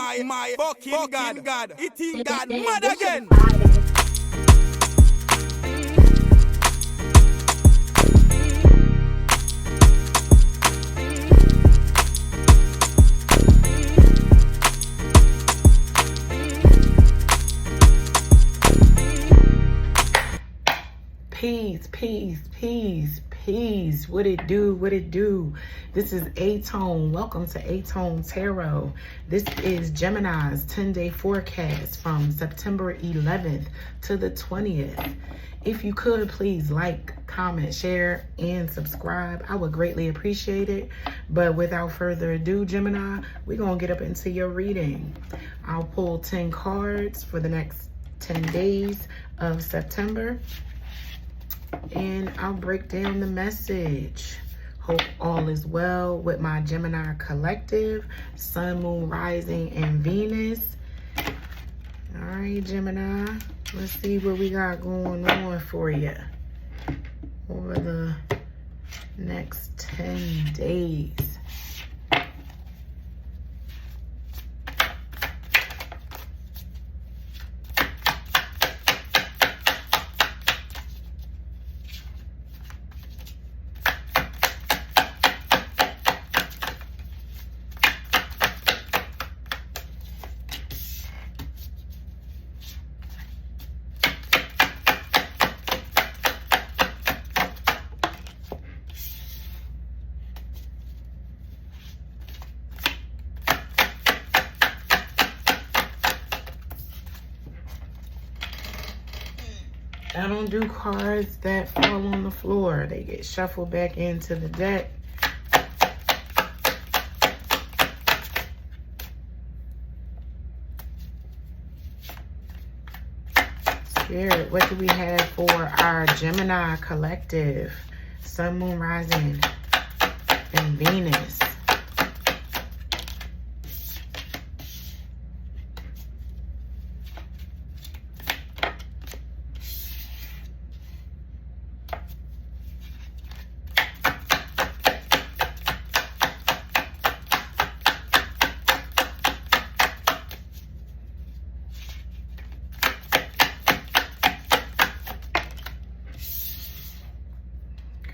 my fucking God. It ain't God mad again. Peace. What it do? This is aTone. Welcome to aTone Tarot. This is Gemini's 10-day forecast from September 11th to the 20th. If you could, please like, comment, share, and subscribe. I would greatly appreciate it. But without further ado, Gemini, we're going to get up into your reading. I'll pull 10 cards for the next 10 days of September. And I'll break down the message. Hope all is well with my Gemini collective, Sun, Moon, Rising, and Venus. All right, Gemini, let's see what we got going on for you over the next 10 days. I don't do cards that fall on the floor. They get shuffled back into the deck. Spirit, what do we have for our Gemini collective? Sun, Moon, Rising, and Venus.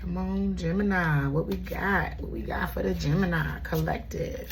Come on, Gemini. What we got? What we got for the Gemini collective?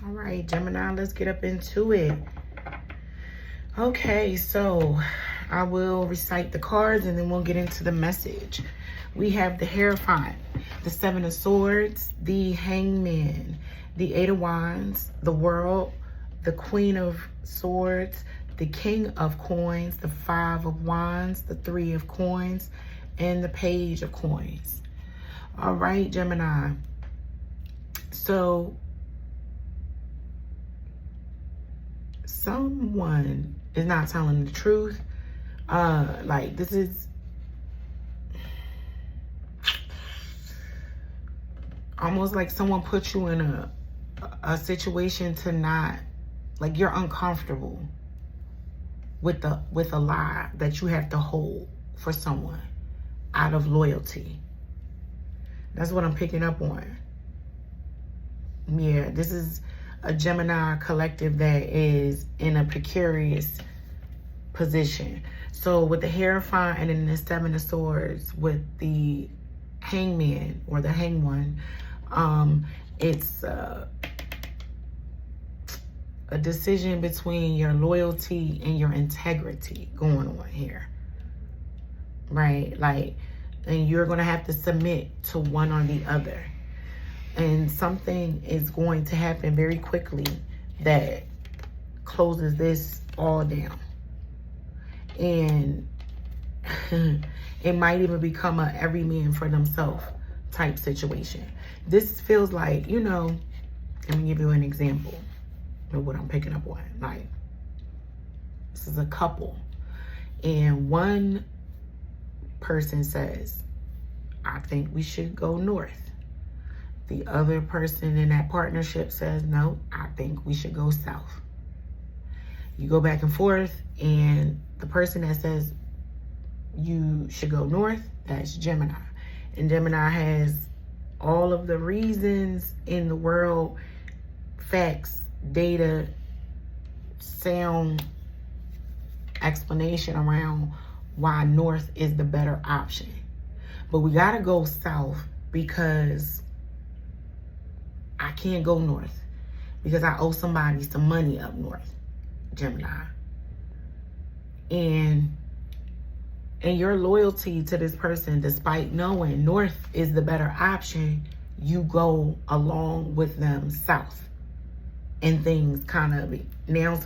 All right, Gemini, let's get up into it. Okay, so I will recite the cards and then we'll get into the message. We have the Hierophant, the Seven of Swords, the Hangman, the Eight of Wands, the World, the Queen of Swords, the King of Coins, the Five of Wands, the Three of Coins, and the Page of Coins. All right, Gemini. So someone is not telling the truth. Like, this is almost like someone put you in a situation to not, like, you're uncomfortable with a lie that you have to hold for someone out of loyalty. That's what I'm picking up on. Yeah, this is a Gemini collective that is in a precarious position. So with the Hierophant and then the Seven of Swords with the Hangman or the Hanged One, it's a decision between your loyalty and your integrity going on here, right? Like, and you're going to have to submit to one or the other. And something is going to happen very quickly that closes this all down. And it might even become a every man for themselves type situation. This feels like, you know, let me give you an example of what I'm picking up on. Like, this is a couple, and one person says, I think we should go north. The other person in that partnership says, no, I think we should go south. You go back and forth, and the person that says you should go north, that's Gemini. And Gemini has all of the reasons in the world, facts, data, sound explanation around why north is the better option. But we gotta go south because I can't go north because I owe somebody some money up north, Gemini. And your loyalty to this person, despite knowing north is the better option, you go along with them south. And things kind of, now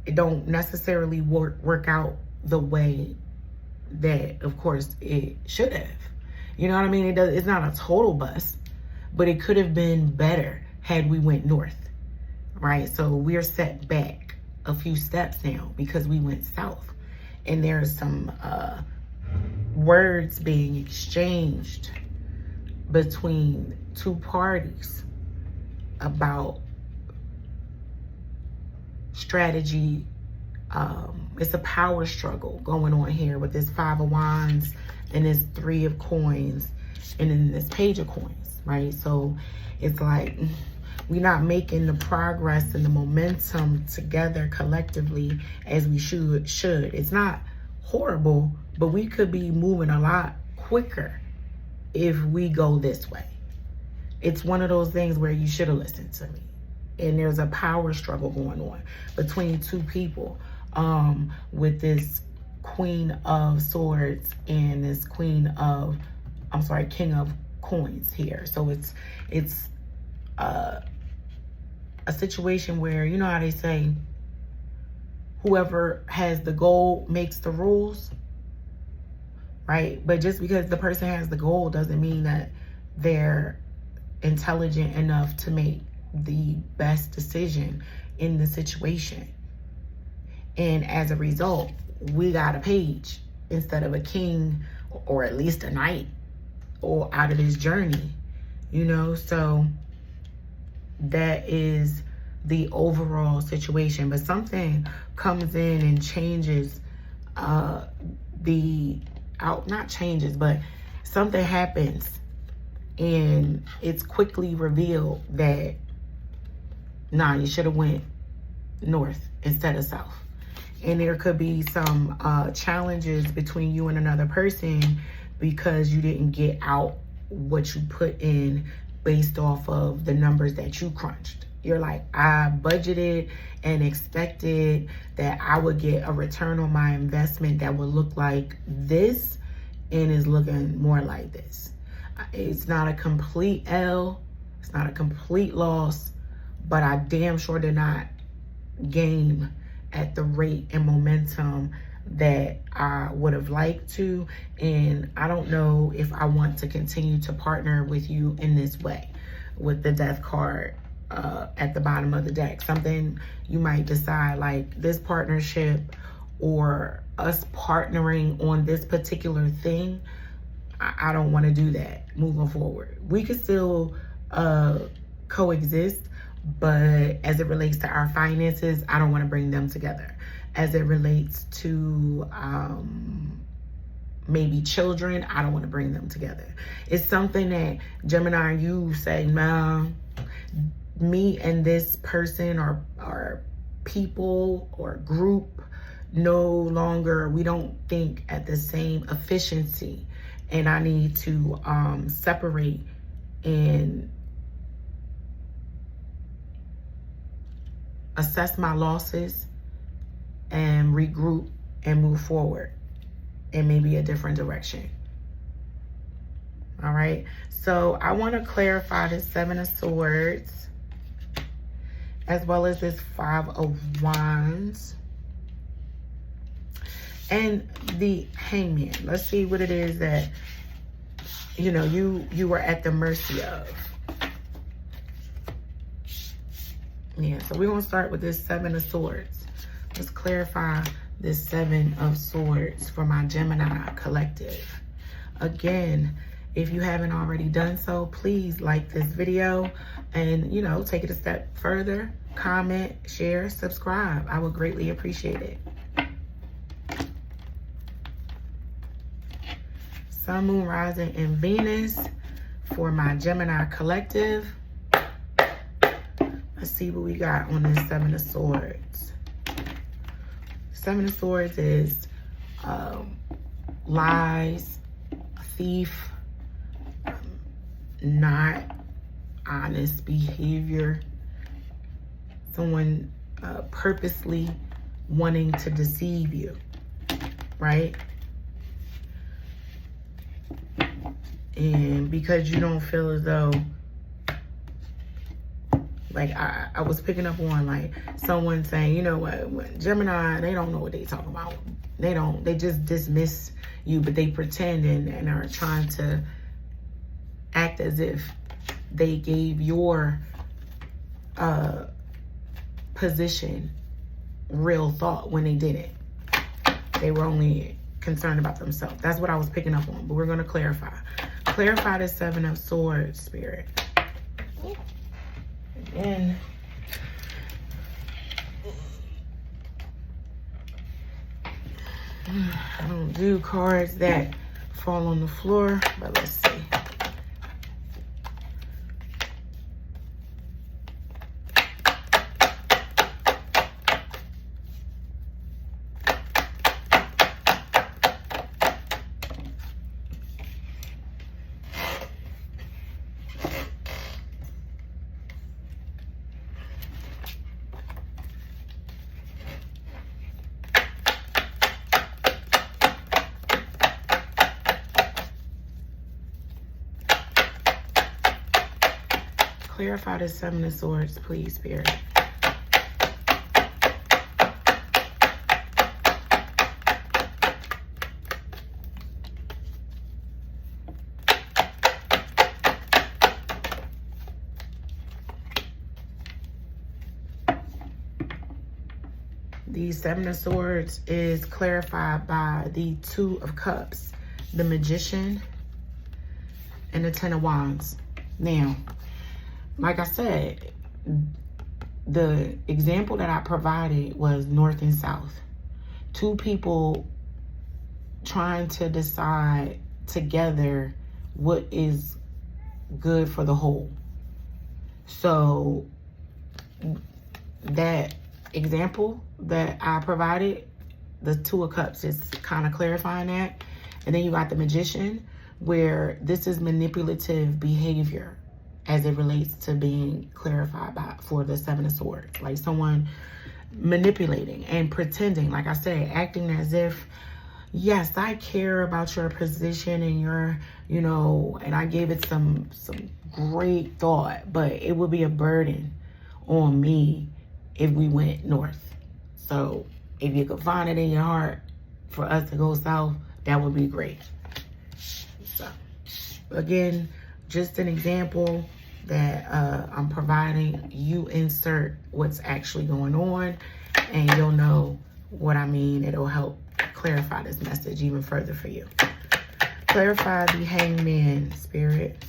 it don't necessarily work out the way that, of course, it should have. You know what I mean? It's not a total bust, but it could have been better had we went north, right? So we're set back a few steps now because we went south. And there's some words being exchanged between two parties about strategy. It's a power struggle going on here with this 5 of Wands and this 3 of Coins and then this Page of Coins, right? So it's like we're not making the progress and the momentum together collectively as we should. It's not horrible, but we could be moving a lot quicker if we go this way. It's one of those things where you should have listened to me. And there's a power struggle going on between two people with this Queen of Swords and this King of Coins here. So it's a situation where, you know how they say, whoever has the goal makes the rules, right? But just because the person has the goal doesn't mean that they're intelligent enough to make the best decision in the situation. And as a result, we got a page instead of a king, or at least a knight, or out of this journey, you know? So that is the overall situation. But something comes in and changes but something happens and it's quickly revealed that, nah, you should have went north instead of south. And there could be some challenges between you and another person because you didn't get out what you put in based off of the numbers that you crunched. You're like, I budgeted and expected that I would get a return on my investment that would look like this, and is looking more like this. It's not a complete L, it's not a complete loss, but I damn sure did not gain at the rate and momentum that I would have liked to. And I don't know if I want to continue to partner with you in this way with the Death card at the bottom of the deck. Something you might decide, like this partnership or us partnering on this particular thing, I don't want to do that moving forward. We could still coexist, but as it relates to our finances, I don't want to bring them together. As it relates to maybe children, I don't want to bring them together. It's something that Gemini, you say, nah, me and this person or people or group no longer, we don't think at the same efficiency, and I need to separate and assess my losses and regroup and move forward in maybe a different direction. All right, so I want to clarify this Seven of Swords as well as this Five of Wands and the Hangman. Let's see what it is that, you know, you were at the mercy of. Yeah, so we're going to start with this Seven of Swords. Let's clarify this Seven of Swords for my Gemini collective. Again, if you haven't already done so, please like this video and, you know, take it a step further. Comment, share, subscribe. I would greatly appreciate it. Sun, Moon, Rising, and Venus for my Gemini collective. Let's see what we got on this Seven of Swords. Seven of Swords is lies, a thief, not honest behavior, someone purposely wanting to deceive you, right? And because you don't feel as though, like I was picking up on like someone saying, you know what, Gemini, they don't know what they talking about. They just dismiss you, but they pretend and are trying to act as if they gave your position real thought when they didn't. They were only concerned about themselves. That's what I was picking up on, but we're going to clarify. Clarify the Seven of Swords, Spirit. Again, I don't do cards that fall on the floor, but let's see. Clarify the Seven of Swords, please, Spirit. The Seven of Swords is clarified by the Two of Cups, the Magician, and the Ten of Wands. Now, like I said, the example that I provided was north and south. Two people trying to decide together what is good for the whole. So that example that I provided, the Two of Cups, is kind of clarifying that. And then you got the Magician, where this is manipulative behavior as it relates to being clarified for the Seven of Swords. Like someone manipulating and pretending, like I said, acting as if, yes, I care about your position and your, you know, and I gave it some great thought, but it would be a burden on me if we went north. So if you could find it in your heart for us to go south, that would be great. So again, just an example that I'm providing. You insert what's actually going on and you'll know what I mean. It'll help clarify this message even further for you. Clarify the Hangman, Spirit.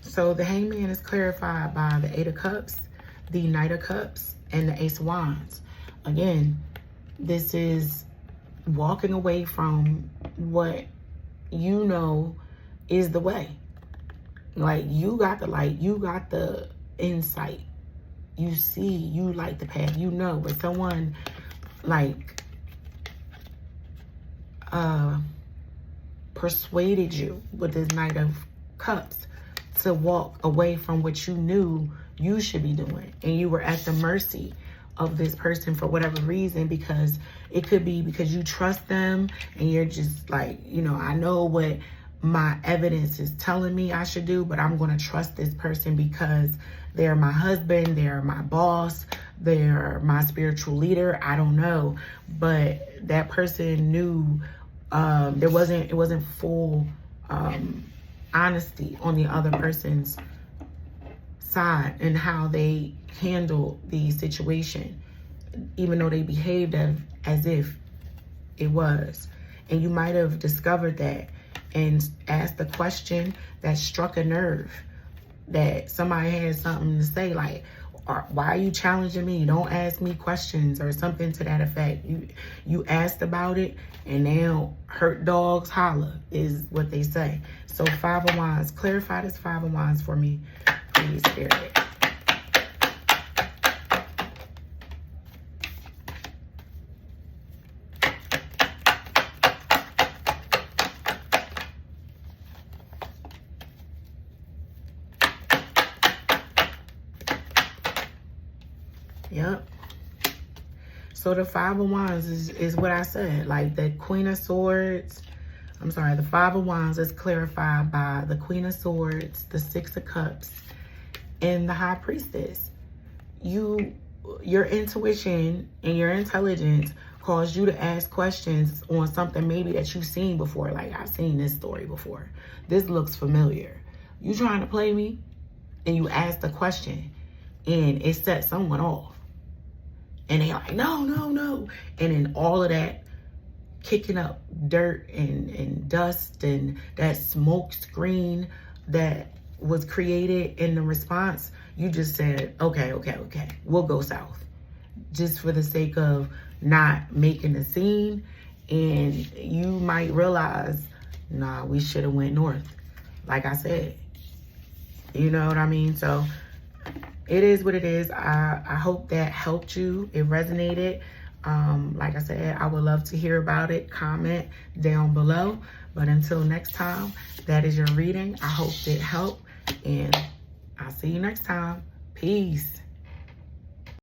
So the Hangman is clarified by the Eight of Cups, the Knight of Cups, and the Ace of Wands. Again, this is walking away from what you know is the way. Like, you got the light, you got the insight. You see, you like the path, you know, but someone like persuaded you with this Knight of Cups to walk away from what you knew you should be doing. And you were at the mercy of this person for whatever reason, because it could be because you trust them and you're just like, you know, I know what my evidence is telling me I should do, but I'm going to trust this person because they're my husband, they're my boss, they're my spiritual leader. I don't know, but that person knew it wasn't full honesty on the other person's side and how they handled the situation, even though they behaved as if it was. And you might have discovered that and asked a question that struck a nerve, that somebody had something to say, like, why are you challenging me? Don't ask me questions, or something to that effect. You asked about it, and now hurt dogs holler is what they say. So 5 of Wands, clarify this 5 of Wands for me, please, Spirit. Yep. So the 5 of Wands is what I said. Like the Queen of Swords. I'm sorry, the 5 of Wands is clarified by the Queen of Swords, the 6 of Cups, and the High Priestess. Your intuition and your intelligence caused you to ask questions on something maybe that you've seen before. Like, I've seen this story before. This looks familiar. You trying to play me? And you asked a question and it set someone off. And they're like, no, no, no. And then all of that kicking up dirt and dust and that smoke screen that was created in the response, you just said, okay, we'll go south. Just for the sake of not making a scene. And you might realize, nah, we should have went north. Like I said, you know what I mean? So it is what it is. I hope that helped you. It resonated. Like I said, I would love to hear about it. Comment down below. But until next time, that is your reading. I hope it helped. And I'll see you next time. Peace.